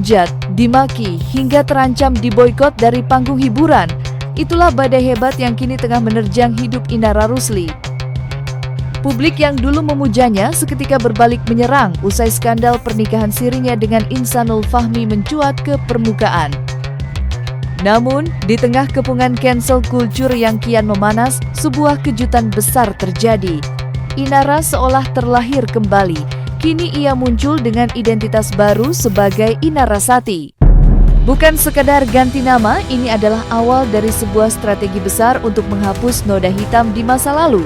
dihujat, dimaki, hingga terancam diboikot dari panggung hiburan. Itulah badai hebat yang kini tengah menerjang hidup Inara Rusli. Publik yang dulu memujanya seketika berbalik menyerang usai skandal pernikahan sirinya dengan Insanul Fahmi mencuat ke permukaan. Namun, di tengah kepungan cancel culture yang kian memanas, sebuah kejutan besar terjadi. Inara seolah terlahir kembali. Kini ia muncul dengan identitas baru sebagai Inarasati. Bukan sekadar ganti nama, ini adalah awal dari sebuah strategi besar untuk menghapus noda hitam di masa lalu.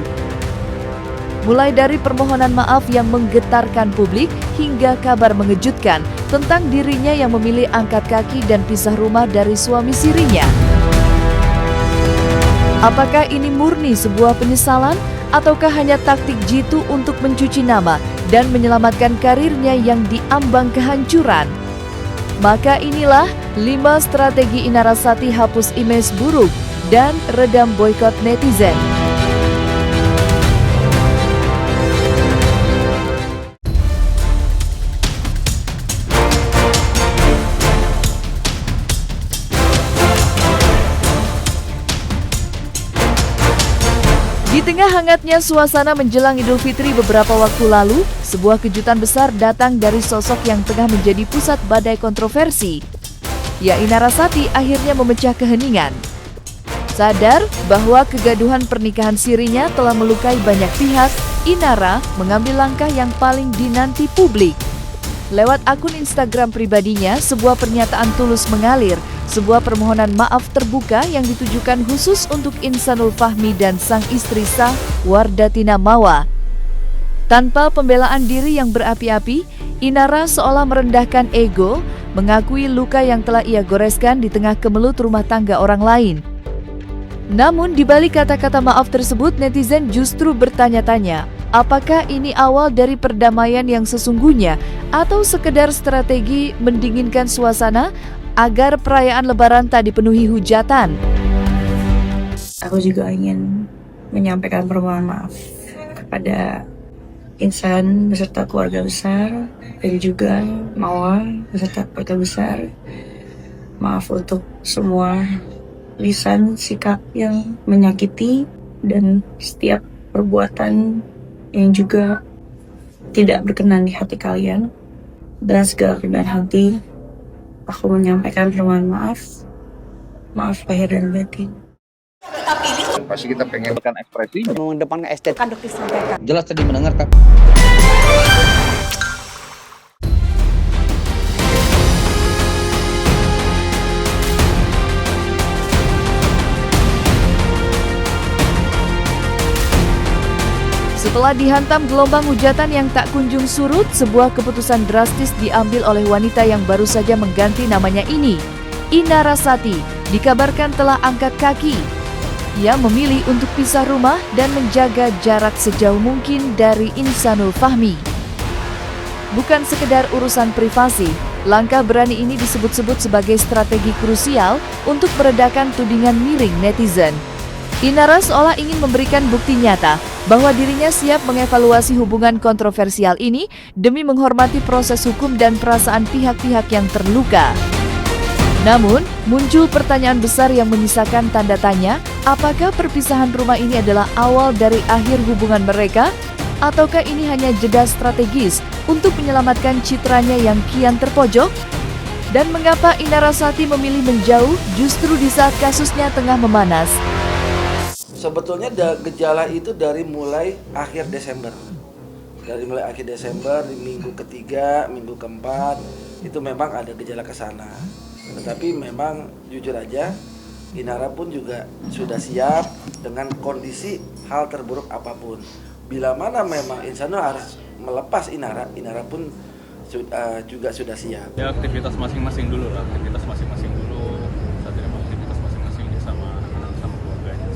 Mulai dari permohonan maaf yang menggetarkan publik hingga kabar mengejutkan tentang dirinya yang memilih angkat kaki dan pisah rumah dari suami sirinya. Apakah ini murni sebuah penyesalan ataukah hanya taktik jitu untuk mencuci nama dan menyelamatkan karirnya yang diambang kehancuran? Maka inilah 5 strategi Inarasati hapus image buruk dan redam boikot netizen. Di tengah hangatnya suasana menjelang Idul Fitri beberapa waktu lalu, sebuah kejutan besar datang dari sosok yang tengah menjadi pusat badai kontroversi. Ya, Inarasati akhirnya memecah keheningan. Sadar bahwa kegaduhan pernikahan sirinya telah melukai banyak pihak, Inara mengambil langkah yang paling dinanti publik. Lewat akun Instagram pribadinya, sebuah pernyataan tulus mengalir, sebuah permohonan maaf terbuka yang ditujukan khusus untuk Insanul Fahmi dan sang istri sah, Wardatina Mawa. Tanpa pembelaan diri yang berapi-api, Inara seolah merendahkan ego, mengakui luka yang telah ia goreskan di tengah kemelut rumah tangga orang lain. Namun di balik kata-kata maaf tersebut, netizen justru bertanya-tanya, apakah ini awal dari perdamaian yang sesungguhnya atau sekedar strategi mendinginkan suasana agar perayaan Lebaran tak dipenuhi hujatan? Aku juga ingin menyampaikan permohonan maaf kepada Insan beserta keluarga besar dan juga Mawa beserta keluarga besar. Maaf untuk semua lisan sikap yang menyakiti dan setiap perbuatan yang juga tidak berkenan di hati kalian. Dan segala kerendahan hati, aku menyampaikan permohonan maaf. Maaf lahir dan batin. Pasti kita pengen ekspresi mengedepankan estetik. Kan dokter sampaikan. Jelas tadi mendengarkan. Setelah dihantam gelombang hujatan yang tak kunjung surut, sebuah keputusan drastis diambil oleh wanita yang baru saja mengganti namanya ini. Inarasati dikabarkan telah angkat kaki. Ia memilih untuk pisah rumah dan menjaga jarak sejauh mungkin dari Insanul Fahmi. Bukan sekedar urusan privasi, langkah berani ini disebut-sebut sebagai strategi krusial untuk meredakan tudingan miring netizen. Inara seolah ingin memberikan bukti nyata bahwa dirinya siap mengevaluasi hubungan kontroversial ini demi menghormati proses hukum dan perasaan pihak-pihak yang terluka. Namun, muncul pertanyaan besar yang menyisakan tanda tanya, apakah perpisahan rumah ini adalah awal dari akhir hubungan mereka? Ataukah ini hanya jeda strategis untuk menyelamatkan citranya yang kian terpojok? Dan mengapa Inarasati memilih menjauh justru di saat kasusnya tengah memanas? Sebetulnya gejala itu dari mulai akhir Desember. Dari mulai akhir Desember, di minggu ketiga, minggu keempat, itu memang ada gejala ke sana. Tetapi memang jujur aja, Inara pun juga sudah siap dengan kondisi hal terburuk apapun. Bila mana memang Insanul harus melepas Inara, Inara pun juga sudah siap. Ya aktivitas masing-masing dulu lah, aktivitas masing-masing dulu. Saat ini aktivitas masing-masing dia sama anak sama keluarganya.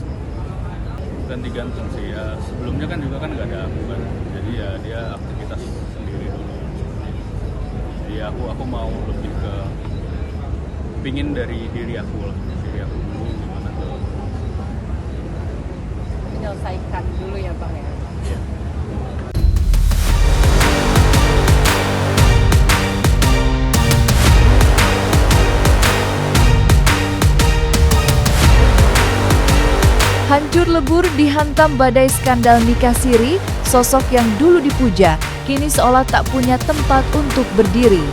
Ganti-gantung sih ya. Sebelumnya kan juga kan nggak ada hubungan, jadi ya dia aktivitas sendiri dulu. Jadi aku mau lebih ke pingin dari diri aku lah, diri aku dulu gimana tuh. Menyelesaikan dulu ya Bang ya. Iya. Hancur lebur dihantam badai skandal nikah siri, sosok yang dulu dipuja, kini seolah tak punya tempat untuk berdiri.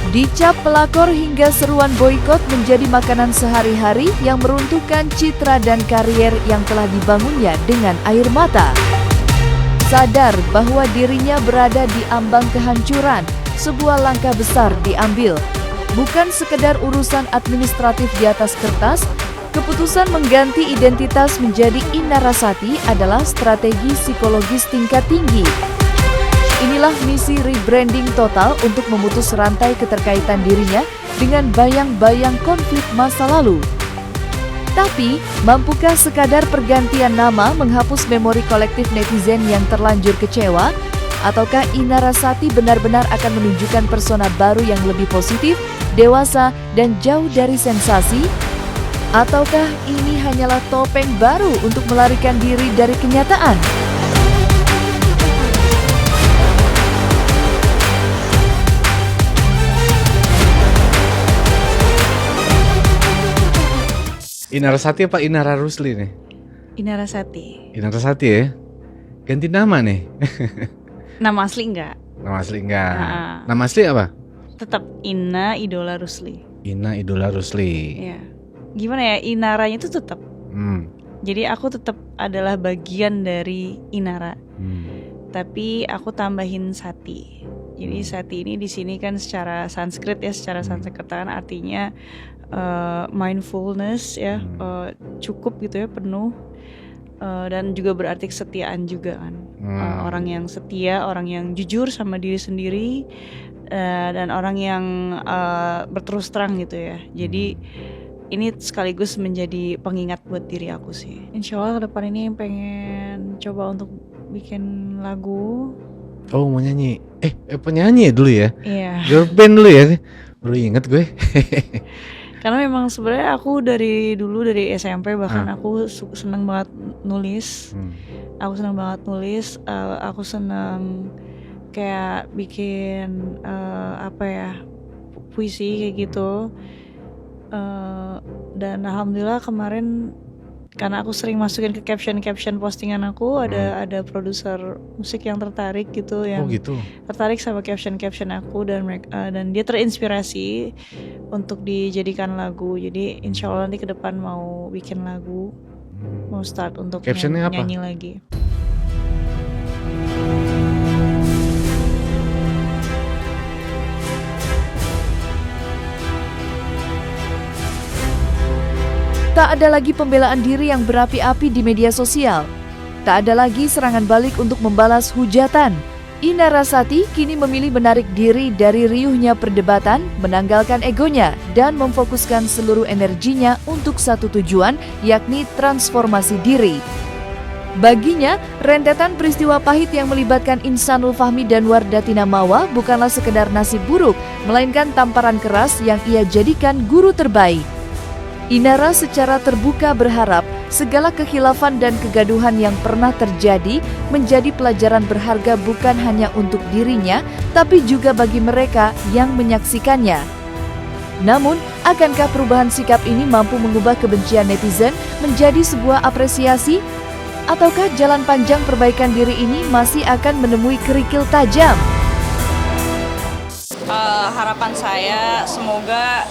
Dicap pelakor hingga seruan boikot menjadi makanan sehari-hari yang meruntuhkan citra dan karier yang telah dibangunnya dengan air mata. Sadar bahwa dirinya berada di ambang kehancuran, sebuah langkah besar diambil. Bukan sekedar urusan administratif di atas kertas, keputusan mengganti identitas menjadi Inarasati adalah strategi psikologis tingkat tinggi. Inilah misi rebranding total untuk memutus rantai keterkaitan dirinya dengan bayang-bayang konflik masa lalu. Tapi, mampukah sekadar pergantian nama menghapus memori kolektif netizen yang terlanjur kecewa? Ataukah Inarasati benar-benar akan menunjukkan persona baru yang lebih positif, dewasa, dan jauh dari sensasi? Ataukah ini hanyalah topeng baru untuk melarikan diri dari kenyataan? Inarasati apa Inara Rusli nih? Inarasati. Inarasati ya? Ganti nama nih? Nama asli enggak? Nama asli enggak? Nah. Nama asli apa? Tetap Ina Idola Rusli. Ina Idola Rusli. Iya. Gimana ya, Inaranya itu tetap. Jadi aku tetap adalah bagian dari Inara. Tapi aku tambahin Sati. Jadi Sati ini di sini kan secara Sanskrit ya, secara Sanskerta artinya mindfulness ya, cukup gitu ya, penuh, dan juga berarti kesetiaan juga kan. Orang yang setia, orang yang jujur sama diri sendiri, dan orang yang berterus terang gitu ya. Jadi ini sekaligus menjadi pengingat buat diri aku sih. Insya Allah ke depan ini pengen coba untuk bikin lagu. Oh, mau nyanyi? Penyanyi dulu ya? Iya. Girl band dulu ya? Baru inget gue. Karena memang sebenarnya aku dari dulu, dari SMP bahkan aku seneng banget nulis. Aku seneng banget nulis. Aku seneng kayak bikin puisi kayak gitu. Dan alhamdulillah kemarin karena aku sering masukin ke caption postingan aku, ada produser musik yang tertarik gitu, yang tertarik sama caption aku, dan dia terinspirasi untuk dijadikan lagu. Jadi insya Allah nanti ke depan mau bikin lagu, mau start untuk nyanyi lagi. Tak ada lagi pembelaan diri yang berapi-api di media sosial. Tak ada lagi serangan balik untuk membalas hujatan. Inarasati kini memilih menarik diri dari riuhnya perdebatan, menanggalkan egonya, dan memfokuskan seluruh energinya untuk satu tujuan, yakni transformasi diri. Baginya, rentetan peristiwa pahit yang melibatkan Insanul Fahmi dan Wardatina Mawa bukanlah sekedar nasib buruk, melainkan tamparan keras yang ia jadikan guru terbaik. Inara secara terbuka berharap segala kekhilafan dan kegaduhan yang pernah terjadi menjadi pelajaran berharga bukan hanya untuk dirinya, tapi juga bagi mereka yang menyaksikannya. Namun, akankah perubahan sikap ini mampu mengubah kebencian netizen menjadi sebuah apresiasi? Ataukah jalan panjang perbaikan diri ini masih akan menemui kerikil tajam? Harapan saya semoga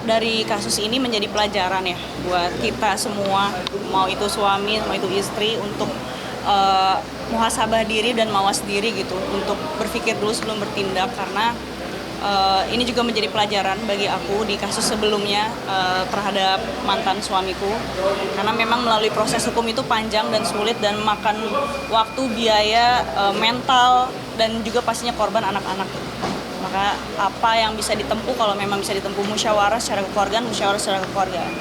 dari kasus ini menjadi pelajaran ya buat kita semua, mau itu suami, mau itu istri, untuk muhasabah diri dan mawas diri gitu, untuk berpikir dulu sebelum bertindak, karena ini juga menjadi pelajaran bagi aku di kasus sebelumnya terhadap mantan suamiku, karena memang melalui proses hukum itu panjang dan sulit dan makan waktu, biaya, mental, dan juga pastinya korban anak-anak. Maka apa yang bisa ditempuh, kalau memang bisa ditempuh musyawarah secara kekeluargaan, musyawarah secara kekeluargaan.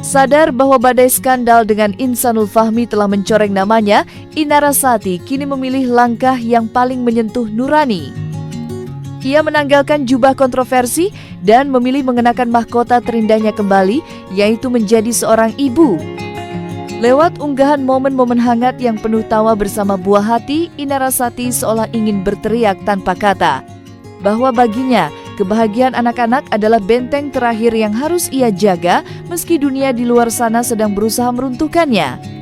Sadar bahwa badai skandal dengan Insanul Fahmi telah mencoreng namanya, Inarasati kini memilih langkah yang paling menyentuh nurani. Ia menanggalkan jubah kontroversi dan memilih mengenakan mahkota terindahnya kembali, yaitu menjadi seorang ibu. Lewat unggahan momen-momen hangat yang penuh tawa bersama buah hati, Ina Rasati seolah ingin berteriak tanpa kata. Bahwa baginya, kebahagiaan anak-anak adalah benteng terakhir yang harus ia jaga meski dunia di luar sana sedang berusaha meruntuhkannya.